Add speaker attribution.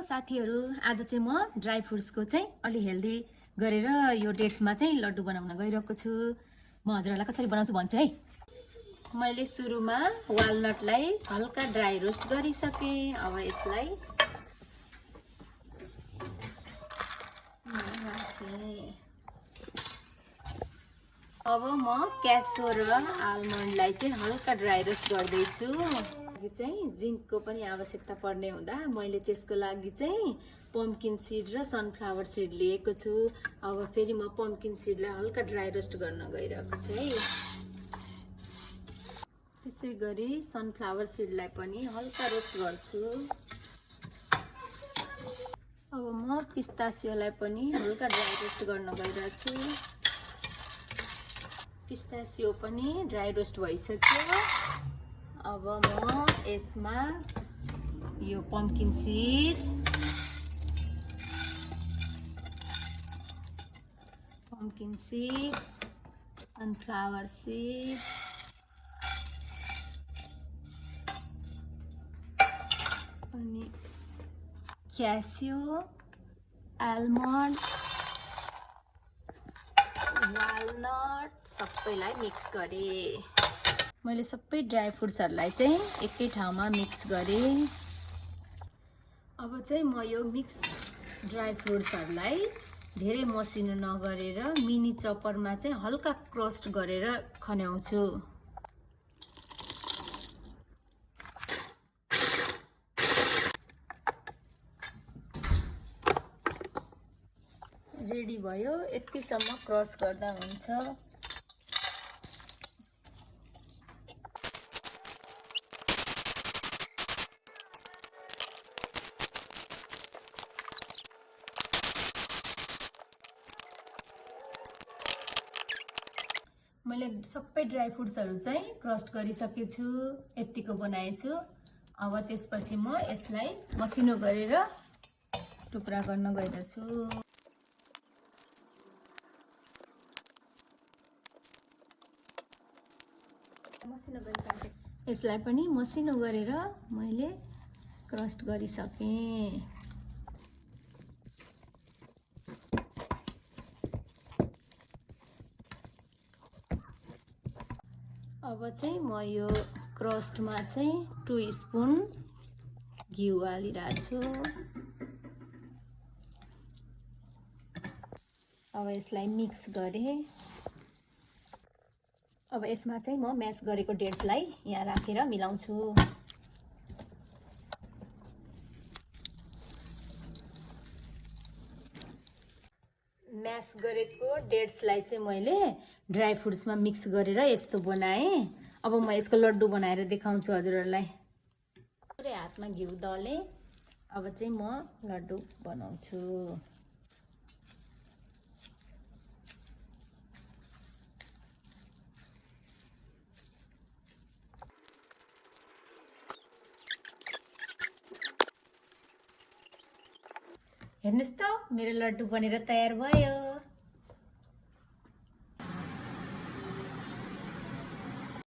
Speaker 1: साथीहरु, आज चाहिँ म ड्राई फ्रुट्सको चाहिँ अलि हेल्दी गरेर यो डेट्समा चाहिँ लड्डु बनाउन गइरहेको छु। म हजुरहरुलाई कसरी बनाउँछु भन्छु है। मैले सुरुमा वालनटलाई हल्का ड्राई रोस्ट गरिसके। अब यसलाई अब म क्यासो र आलमन्डलाई चाहिँ हल्का ड्राई रोस्ट गर्दै छु। चाहिँ जिंकको पनि आवश्यकता पर्ने हुँदा मैले त्यसको लागि चाहिँ पम्पकिन सीड र सनफ्लावर सीड लिएको छु। अब फेरि म पम्पकिन सीडलाई हल्का ड्राई रोस्ट गर्न गइरहेको छु है। त्यसै गरी सनफ्लावर सीडलाई पनि हल्का रोस्ट गर्छु। अब म पिस्तासियोलाई पनि हल्का ड्राई रोस्ट गर्न गइरहेको छु। पिस्तासियो पनि ड्राई रोस्ट भइसक्यो। अब म यसमा यो पम्पकिन सीड, सनफ्लावर सीड अनि क्यासियो, आलमन्ड, वालनट सबैलाई मिक्स गरे। मैले सबै ड्राई फ्रुट्सहरुलाई चाहिँ एकै ठाउँमा मिक्स गरे। अब चाहिँ म यो मिक्स ड्राई फ्रुट्सहरुलाई धेरै मसिनो नगरेर मिनी चपरमा चाहिँ हल्का क्रस्ट गरेर खन्याउँछु। रेडी भयो। यतिसम्म क्रस गर्दा हुन्छ। मैले सबै ड्राई फ्रुट्सहरु चाहिँ क्रस्ट गरिसकेछु। यतिको बनाएछु। अब त्यसपछि म यसलाई मसिनो गरेर टुक्रा गर्न गइरहेछु। यसलाई पनि मसिनो गरेर मैले क्रस्ट गरिसके। अब चाहिँ म यो क्रस्टमा चाहिँ 2 स्पुन घिउ हालिरहेको छु। अब यसलाई मिक्स गरे। अब यसमा चाहिँ म म्यास गरेको डेट्सलाई यहाँ राखेर मिलाउँछु। म्यास गरेको डेट्सलाई चाहिँ मैले ड्राई फ्रुट्समा मिक्स गरेर यस्तो बनाए। अब म यसको लड्डु बनाएर देखाउँछु हजुरहरुलाई। पुरै हातमा घिउ दले। अब चाहिँ म लड्डु बनाउँछु। हेर्नुस् त मेरो लड्डु बनेर तयार भयो।